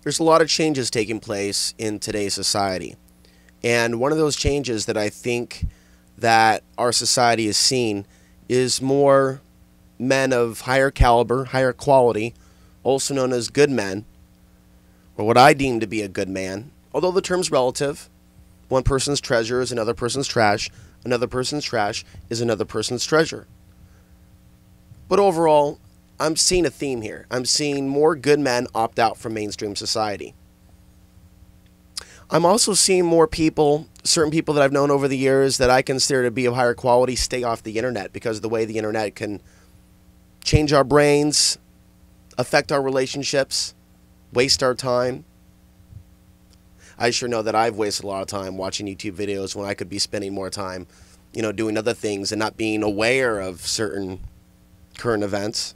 There's a lot of changes taking place in today's society. And one of those changes that I think that our society has seen is more men of higher caliber, higher quality, also known as good men, or what I deem to be a good man, although the term's relative. One person's treasure is another person's trash. Another person's trash is another person's treasure. But overall, I'm seeing a theme here. I'm seeing more good men opt out from mainstream society. I'm also seeing more people, certain people that I've known over the years that I consider to be of higher quality, stay off the internet because of the way the internet can change our brains, affect our relationships, waste our time. I sure know that I've wasted a lot of time watching YouTube videos when I could be spending more time, doing other things and not being aware of certain current events.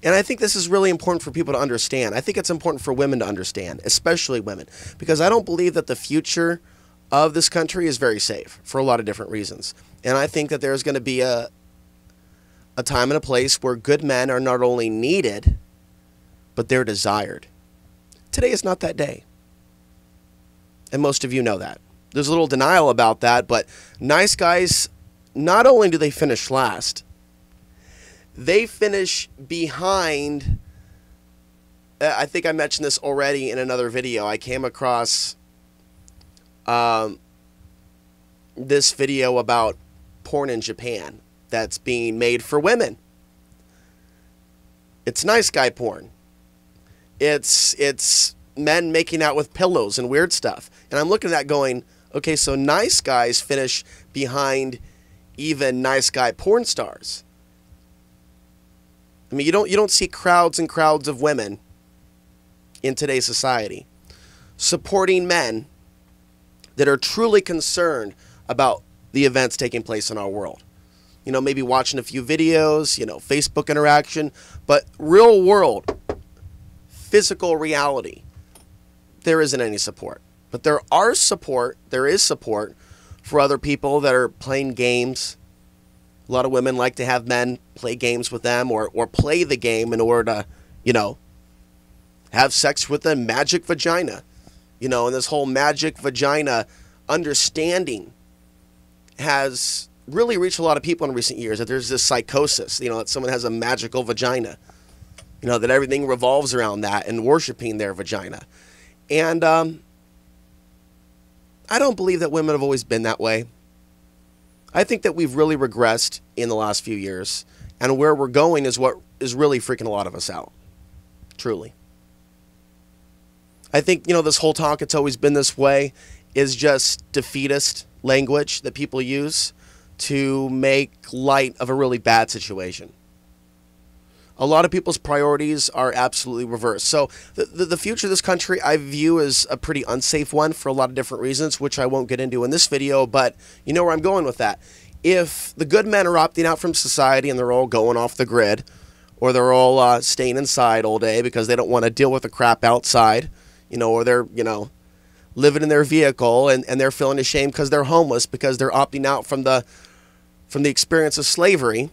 And I think this is really important for people to understand. I think it's important for women to understand, especially women, because I don't believe that the future of this country is very safe for a lot of different reasons. And I think that there's going to be a time and a place where good men are not only needed, but they're desired. Today is not that day. And most of you know that. There's a little denial about that, but nice guys, not only do they finish last, they finish behind. I think I mentioned this already in another video. I came across this video about porn in Japan that's being made for women. It's nice guy porn. It's men making out with pillows and weird stuff. And I'm looking at that going, okay, so nice guys finish behind even nice guy porn stars. I mean, you don't see crowds and crowds of women in today's society supporting men that are truly concerned about the events taking place in our world. Maybe watching a few videos, Facebook interaction, but real world, physical reality, there isn't any support. But there is support for other people that are playing games. A lot of women like to have men play games with them or play the game in order to, have sex with a magic vagina. And this whole magic vagina understanding has really reached a lot of people in recent years, that there's this psychosis, that someone has a magical vagina, that everything revolves around that and worshiping their vagina. And I don't believe that women have always been that way. I think that we've really regressed in the last few years, and where we're going is what is really freaking a lot of us out. Truly. I think, this whole talk, it's always been this way, is just defeatist language that people use to make light of a really bad situation. A lot of people's priorities are absolutely reversed. So the future of this country I view as a pretty unsafe one for a lot of different reasons, which I won't get into in this video, but you know where I'm going with that. If the good men are opting out from society and they're all going off the grid, or they're all staying inside all day because they don't want to deal with the crap outside, or they're, living in their vehicle and they're feeling ashamed because they're homeless because they're opting out from the experience of slavery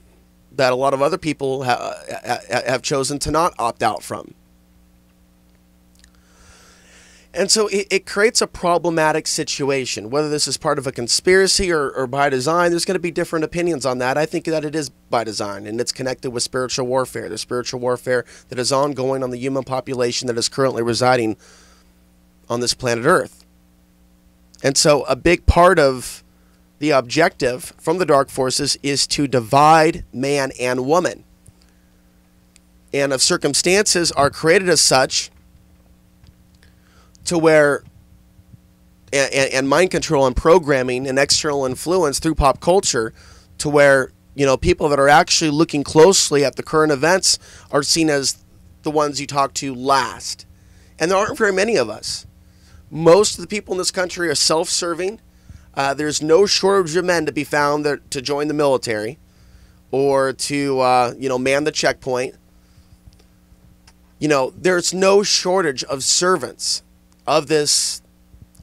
that a lot of other people have chosen to not opt out from. And so it creates a problematic situation. Whether this is part of a conspiracy or by design, there's going to be different opinions on that. I think that it is by design, and it's connected with spiritual warfare. The spiritual warfare that is ongoing on the human population that is currently residing on this planet Earth. And so a big part of the objective from the dark forces is to divide man and woman. And if circumstances are created as such to where, and mind control and programming and external influence through pop culture, to where, people that are actually looking closely at the current events are seen as the ones you talk to last. And there aren't very many of us. Most of the people in this country are self-serving. There's no shortage of men to be found to join the military or to, man the checkpoint. There's no shortage of servants of this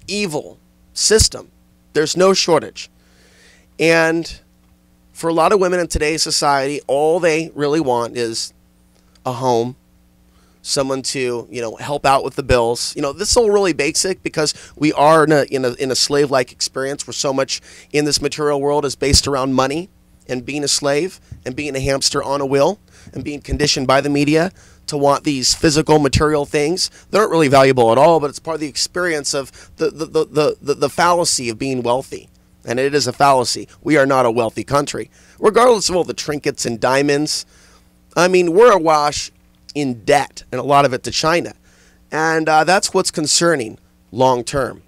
evil system. There's no shortage. And for a lot of women in today's society, all they really want is a home, someone to, help out with the bills. This is all really basic because we are in a slave-like experience where so much in this material world is based around money and being a slave and being a hamster on a wheel and being conditioned by the media to want these physical material things. They aren't really valuable at all, but it's part of the experience of the fallacy of being wealthy. And it is a fallacy. We are not a wealthy country. Regardless of all the trinkets and diamonds, I mean, we're awash in debt, and a lot of it to China. And that's what's concerning long term.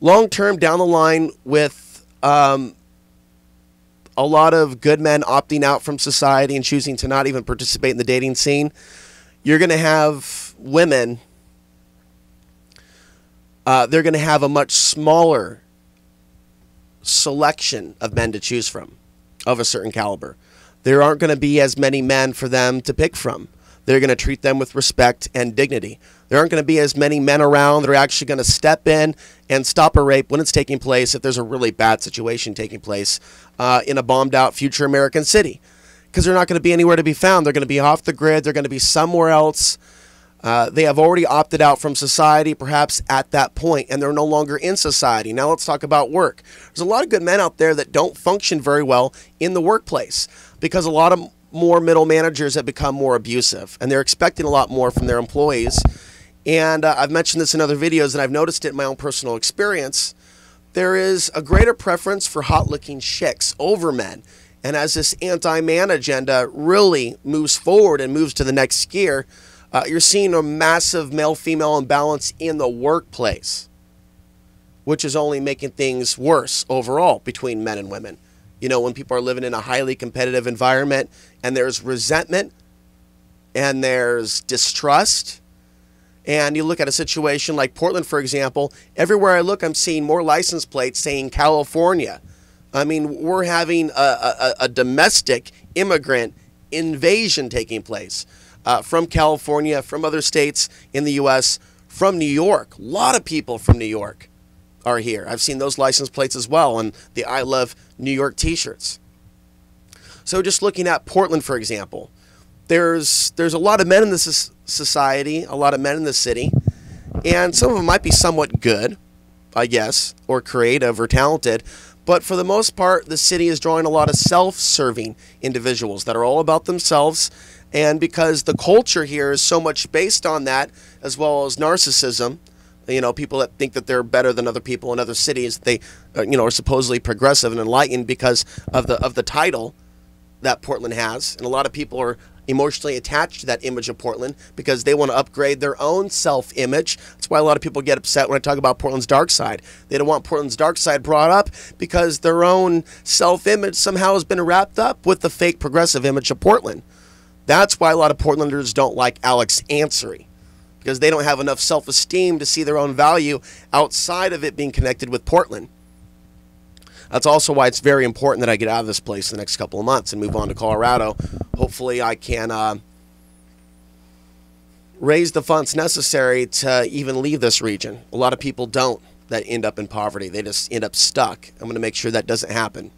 Long term, down the line, with a lot of good men opting out from society and choosing to not even participate in the dating scene, you're going to have women, they're going to have a much smaller selection of men to choose from of a certain caliber. There aren't going to be as many men for them to pick from. They're going to treat them with respect and dignity. There aren't going to be as many men around that are actually going to step in and stop a rape when it's taking place if there's a really bad situation taking place in a bombed out future American city. Because they're not going to be anywhere to be found. They're going to be off the grid. They're going to be somewhere else. They have already opted out from society, perhaps at that point, and they're no longer in society. Now let's talk about work. There's a lot of good men out there that don't function very well in the workplace because a lot of more middle managers have become more abusive, and they're expecting a lot more from their employees. And I've mentioned this in other videos, and I've noticed it in my own personal experience. There is a greater preference for hot-looking chicks over men. And as this anti-man agenda really moves forward and moves to the next gear, you're seeing a massive male-female imbalance in the workplace, which is only making things worse overall between men and women. When people are living in a highly competitive environment and there's resentment and there's distrust, and you look at a situation like Portland, for example, everywhere I look, I'm seeing more license plates saying California. I mean, we're having a domestic immigrant invasion taking place. From California, from other states in the U.S., from New York. A lot of people from New York are here. I've seen those license plates as well and the I Love New York t-shirts. So just looking at Portland, for example, there's a lot of men in this society, a lot of men in the city, and some of them might be somewhat good, I guess, or creative or talented, but for the most part, the city is drawing a lot of self-serving individuals that are all about themselves. And because the culture here is so much based on that, as well as narcissism, people that think that they're better than other people in other cities, they, are supposedly progressive and enlightened because of the title that Portland has. And a lot of people are emotionally attached to that image of Portland because they want to upgrade their own self-image. That's why a lot of people get upset when I talk about Portland's dark side. They don't want Portland's dark side brought up because their own self-image somehow has been wrapped up with the fake progressive image of Portland. That's why a lot of Portlanders don't like Alex Ansary, because they don't have enough self-esteem to see their own value outside of it being connected with Portland. That's also why it's very important that I get out of this place in the next couple of months and move on to Colorado. Hopefully I can raise the funds necessary to even leave this region. A lot of people don't that end up in poverty. They just end up stuck. I'm going to make sure that doesn't happen.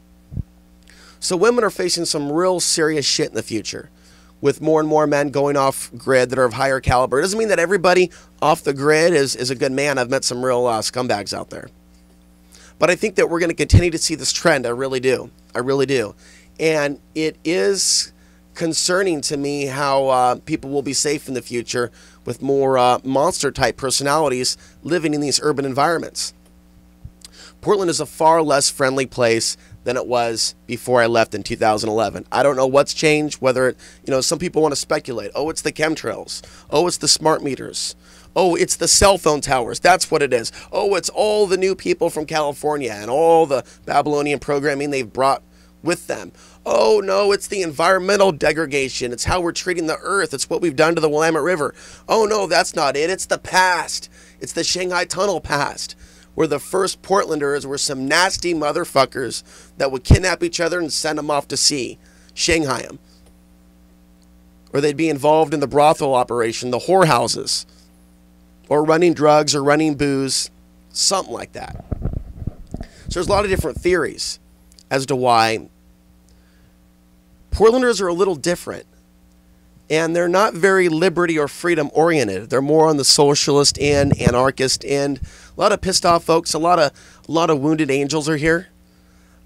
So women are facing some real serious shit in the future, with more and more men going off grid that are of higher caliber. It doesn't mean that everybody off the grid is a good man. I've met some real scumbags out there. But I think that we're going to continue to see this trend. I really do. I really do. And it is concerning to me how people will be safe in the future with more monster-type personalities living in these urban environments. Portland is a far less friendly place than it was before I left in 2011. I don't know what's changed, whether it, some people want to speculate. Oh, it's the chemtrails. Oh, it's the smart meters. Oh, it's the cell phone towers. That's what it is. Oh, it's all the new people from California and all the Babylonian programming they've brought with them. Oh, no, it's the environmental degradation. It's how we're treating the earth. It's what we've done to the Willamette River. Oh, no, that's not it. It's the past. It's the Shanghai Tunnel past, where the first Portlanders were some nasty motherfuckers that would kidnap each other and send them off to sea, Shanghai them. Or they'd be involved in the brothel operation, the whorehouses, or running drugs or running booze, something like that. So there's a lot of different theories as to why Portlanders are a little different. And they're not very liberty or freedom oriented. They're more on the socialist end, anarchist end. A lot of pissed off folks, a lot of wounded angels are here.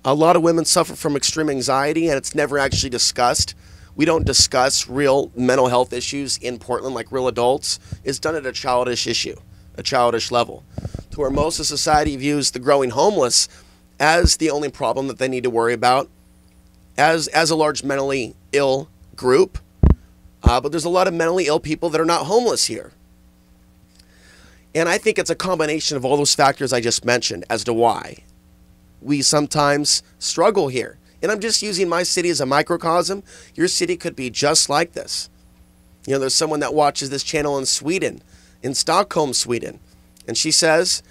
A lot of women suffer from extreme anxiety, and it's never actually discussed. We don't discuss real mental health issues in Portland like real adults. It's done at a childish issue, a childish level, to where most of society views the growing homeless as the only problem that they need to worry about, as a large mentally ill group. But there's a lot of mentally ill people that are not homeless here. And I think it's a combination of all those factors I just mentioned as to why we sometimes struggle here. And I'm just using my city as a microcosm. Your city could be just like this. You know, there's someone that watches this channel in Sweden, in Stockholm, Sweden. And she says,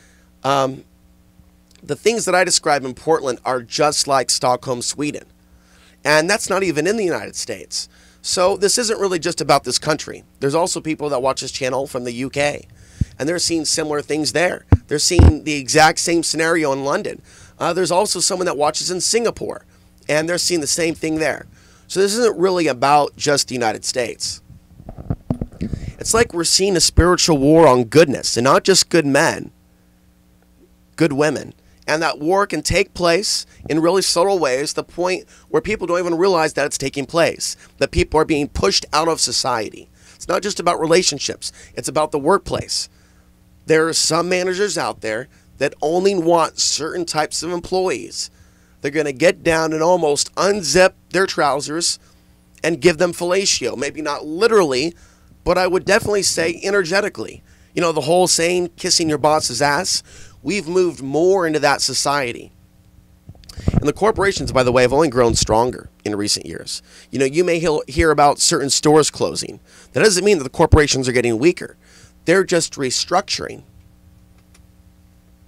the things that I describe in Portland are just like Stockholm, Sweden. And that's not even in the United States. So this isn't really just about this country. There's also people that watch this channel from the UK, and they're seeing similar things there. They're seeing the exact same scenario in London. There's also someone that watches in Singapore, and they're seeing the same thing there. So this isn't really about just the United States. It's like we're seeing a spiritual war on goodness, and not just good men, good women. And that war can take place in really subtle ways, the point where people don't even realize that it's taking place, that people are being pushed out of society. It's not just about relationships. It's about the workplace. There are some managers out there that only want certain types of employees. They're going to get down and almost unzip their trousers and give them fellatio. Maybe not literally, but I would definitely say energetically. You know, the whole saying, kissing your boss's ass. We've moved more into that society. And the corporations, by the way, have only grown stronger in recent years. You know, you may hear about certain stores closing. That doesn't mean that the corporations are getting weaker. They're just restructuring.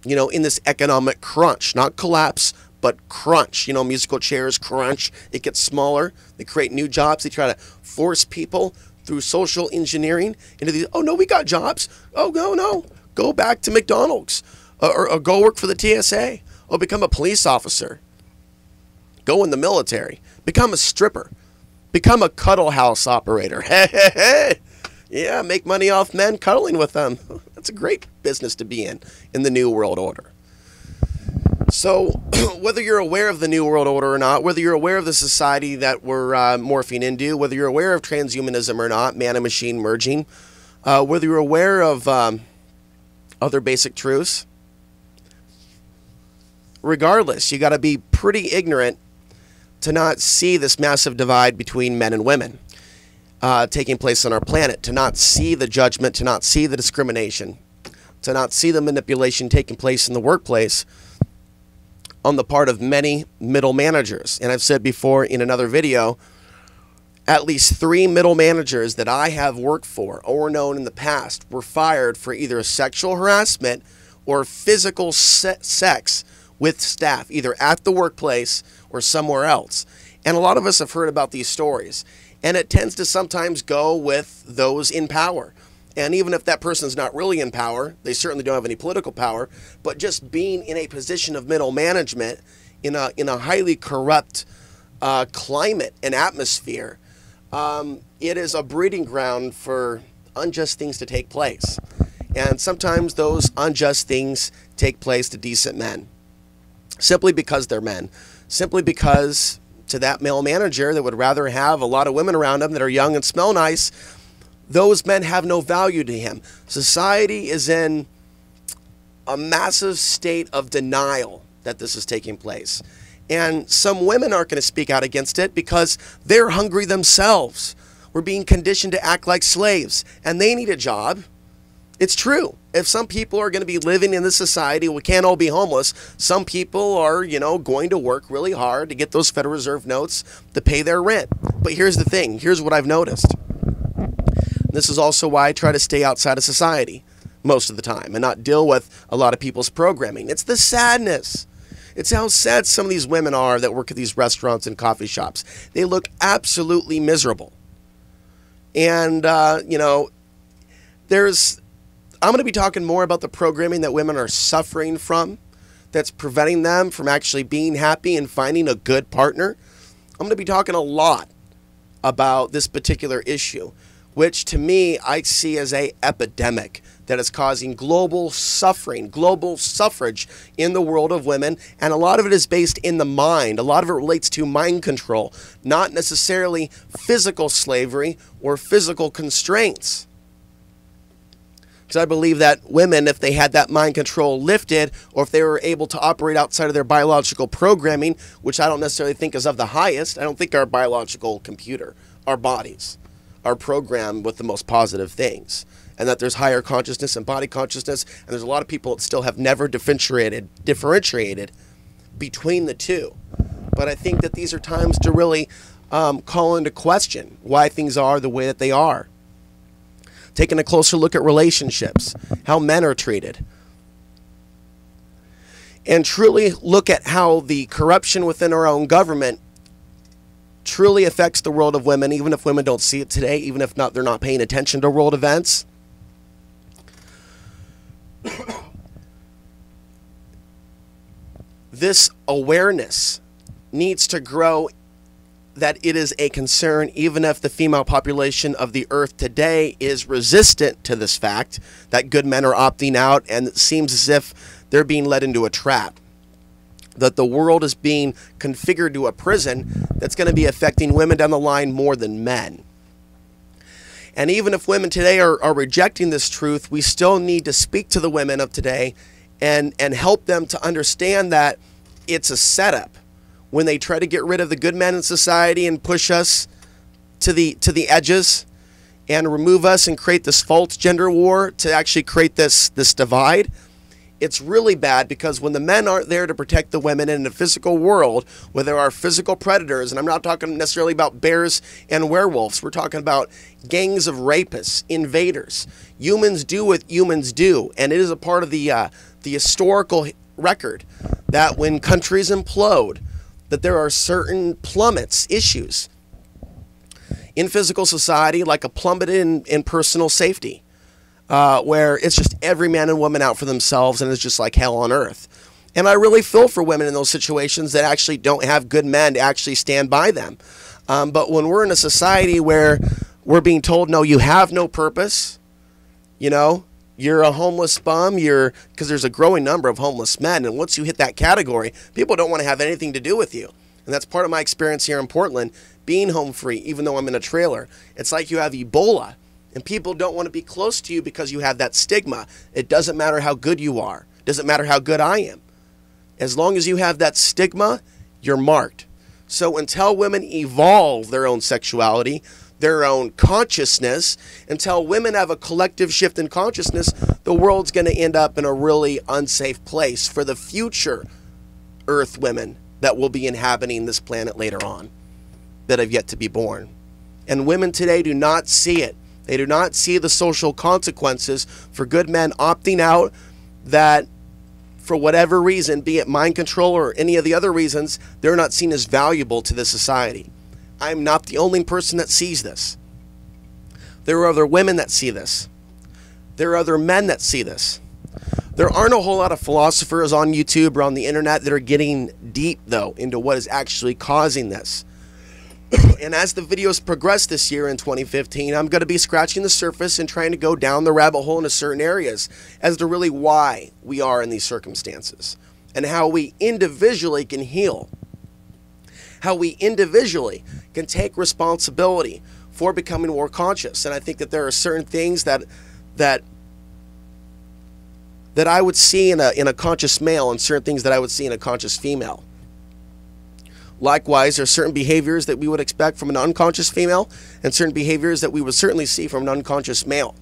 You know, in this economic crunch, not collapse, but crunch. You know, musical chairs crunch. It gets smaller. They create new jobs. They try to force people through social engineering into these, oh, no, we got jobs. Oh, no. Go back to McDonald's. Or go work for the TSA. Or become a police officer. Go in the military. Become a stripper. Become a cuddle house operator. Hey. Yeah, make money off men cuddling with them. That's a great business to be in the New World Order. So, whether you're aware of the New World Order or not, whether you're aware of the society that we're morphing into, whether you're aware of transhumanism or not, man and machine merging, whether you're aware of other basic truths, regardless, you got to be pretty ignorant to not see this massive divide between men and women taking place on our planet, to not see the judgment, to not see the discrimination, to not see the manipulation taking place in the workplace on the part of many middle managers. And I've said before in another video, at least 3 middle managers that I have worked for or known in the past were fired for either sexual harassment or physical sex with staff, either at the workplace or somewhere else. And a lot of us have heard about these stories. And it tends to sometimes go with those in power. And even if that person's not really in power, they certainly don't have any political power, but just being in a position of middle management in a highly corrupt climate and atmosphere, it is a breeding ground for unjust things to take place. And sometimes those unjust things take place to decent men. Simply because they're men. Simply because to that male manager that would rather have a lot of women around him that are young and smell nice, those men have no value to him. Society is in a massive state of denial that this is taking place. And some women aren't going to speak out against it because they're hungry themselves. We're being conditioned to act like slaves, and they need a job. It's true. If some people are going to be living in this society, we can't all be homeless. Some people are, going to work really hard to get those Federal Reserve notes to pay their rent. But here's the thing. Here's what I've noticed. This is also why I try to stay outside of society most of the time and not deal with a lot of people's programming. It's the sadness. It's how sad some of these women are that work at these restaurants and coffee shops. They look absolutely miserable. And, I'm going to be talking more about the programming that women are suffering from that's preventing them from actually being happy and finding a good partner. I'm going to be talking a lot about this particular issue, which to me I see as an epidemic that is causing global suffering, global suffrage in the world of women. And a lot of it is based in the mind. A lot of it relates to mind control, not necessarily physical slavery or physical constraints. Because I believe that women, if they had that mind control lifted, or if they were able to operate outside of their biological programming, which I don't necessarily think is of the highest, I don't think our biological computer, our bodies, are programmed with the most positive things, and that there's higher consciousness and body consciousness, and there's a lot of people that still have never differentiated between the two. But I think that these are times to really call into question why things are the way that they are. Taking a closer look at relationships, how men are treated, and truly look at how the corruption within our own government truly affects the world of women, even if women don't see it today, even if they're not paying attention to world events. This awareness needs to grow, that it is a concern, even if the female population of the earth today is resistant to this fact that good men are opting out, and it seems as if they're being led into a trap, that the world is being configured to a prison that's going to be affecting women down the line more than men. And even if women today are rejecting this truth, we still need to speak to the women of today and help them to understand that it's a setup. When they try to get rid of the good men in society and push us to the edges and remove us and create this false gender war to actually create this divide, it's really bad, because when the men aren't there to protect the women in the physical world, where there are physical predators, and I'm not talking necessarily about bears and werewolves, we're talking about gangs of rapists, invaders. Humans do what humans do, and it is a part of the historical record that when countries implode, that there are certain plummets, issues in physical society, like a plummet in personal safety, where it's just every man and woman out for themselves, and it's just like hell on earth. And I really feel for women in those situations that actually don't have good men to actually stand by them. But when we're in a society where we're being told, no, you have no purpose, you know, you're a homeless bum, because there's a growing number of homeless men, and once you hit that category, people don't want to have anything to do with you. And that's part of my experience here in Portland, being home free, even though I'm in a trailer. It's like you have Ebola, and people don't want to be close to you because you have that stigma. It doesn't matter how good you are. It doesn't matter how good I am. As long as you have that stigma, you're marked. So until women evolve their own sexuality, their own consciousness, until women have a collective shift in consciousness, the world's going to end up in a really unsafe place for the future Earth women that will be inhabiting this planet later on, that have yet to be born. And women today do not see it. They do not see the social consequences for good men opting out, that for whatever reason, be it mind control or any of the other reasons, they're not seen as valuable to the society. I'm not the only person that sees this. There are other women that see this. There are other men that see this. There aren't a whole lot of philosophers on YouTube or on the internet that are getting deep, though, into what is actually causing this. And as the videos progress this year in 2015, I'm going to be scratching the surface and trying to go down the rabbit hole into certain areas as to really why we are in these circumstances and how we individually can heal. How we individually can take responsibility for becoming more conscious. And I think that there are certain things that I would see in a conscious male, and certain things that I would see in a conscious female. Likewise, there are certain behaviors that we would expect from an unconscious female, and certain behaviors that we would certainly see from an unconscious male.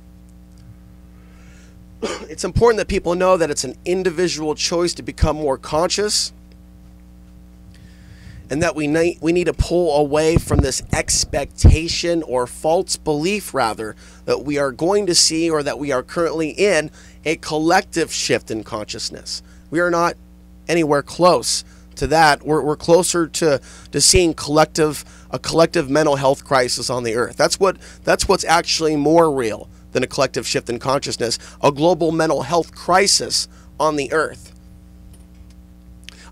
It's important that people know that it's an individual choice to become more conscious, and that we need to pull away from this expectation, or false belief rather, that we are going to see, or that we are currently in, a collective shift in consciousness. We are not anywhere close to that. We're closer to seeing a collective mental health crisis on the earth. That's what's actually more real than a collective shift in consciousness, a global mental health crisis on the earth.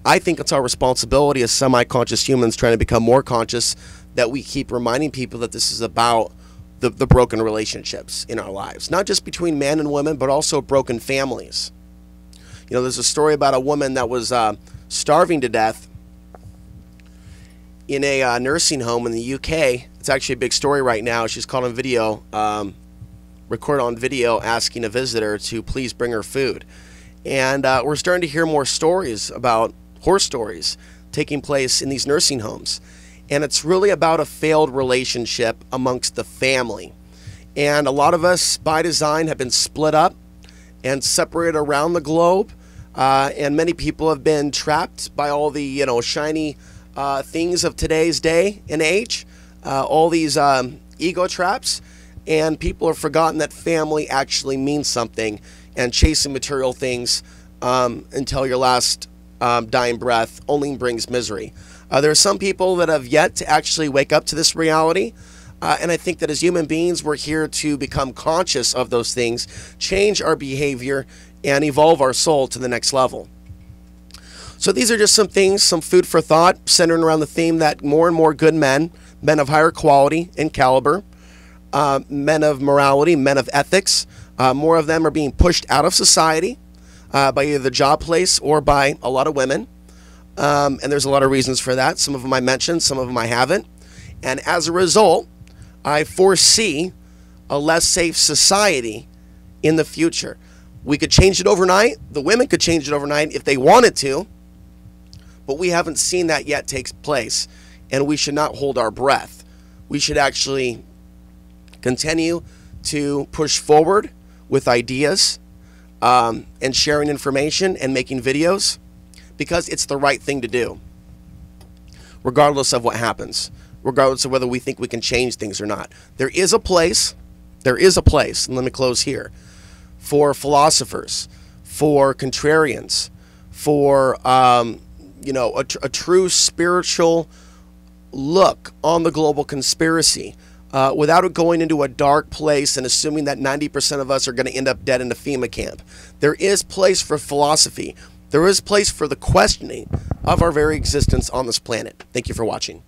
I think it's our responsibility as semi-conscious humans trying to become more conscious that we keep reminding people that this is about the broken relationships in our lives, not just between men and women, but also broken families. You know, there's a story about a woman that was starving to death in a nursing home in the UK. It's actually a big story right now. She's caught on video, recorded on video, asking a visitor to please bring her food. And we're starting to hear more stories about horror stories taking place in these nursing homes. And it's really about a failed relationship amongst the family. And a lot of us, by design, have been split up and separated around the globe. And many people have been trapped by all the, you know, shiny things of today's day and age, all these ego traps. And people have forgotten that family actually means something, and chasing material things until your last dying breath only brings misery. There are some people that have yet to actually wake up to this reality. And I think that as human beings, we're here to become conscious of those things, change our behavior, and evolve our soul to the next level. So these are just some things, some food for thought, centering around the theme that more and more good men, men of higher quality and caliber, men of morality, men of ethics, more of them are being pushed out of society by either the job place or by a lot of women. And there's a lot of reasons for that. Some of them I mentioned, some of them I haven't. And as a result, I foresee a less safe society in the future. We could change it overnight. The women could change it overnight if they wanted to. But we haven't seen that yet take place. And we should not hold our breath. We should actually continue to push forward with ideas and sharing information and making videos, because it's the right thing to do, regardless of what happens, regardless of whether we think we can change things or not. There is a place, and let me close here, for philosophers, for contrarians, for you know, a true spiritual look on the global conspiracy, without it going into a dark place and assuming that 90% of us are going to end up dead in a FEMA camp. There is place for philosophy. There is place for the questioning of our very existence on this planet. Thank you for watching.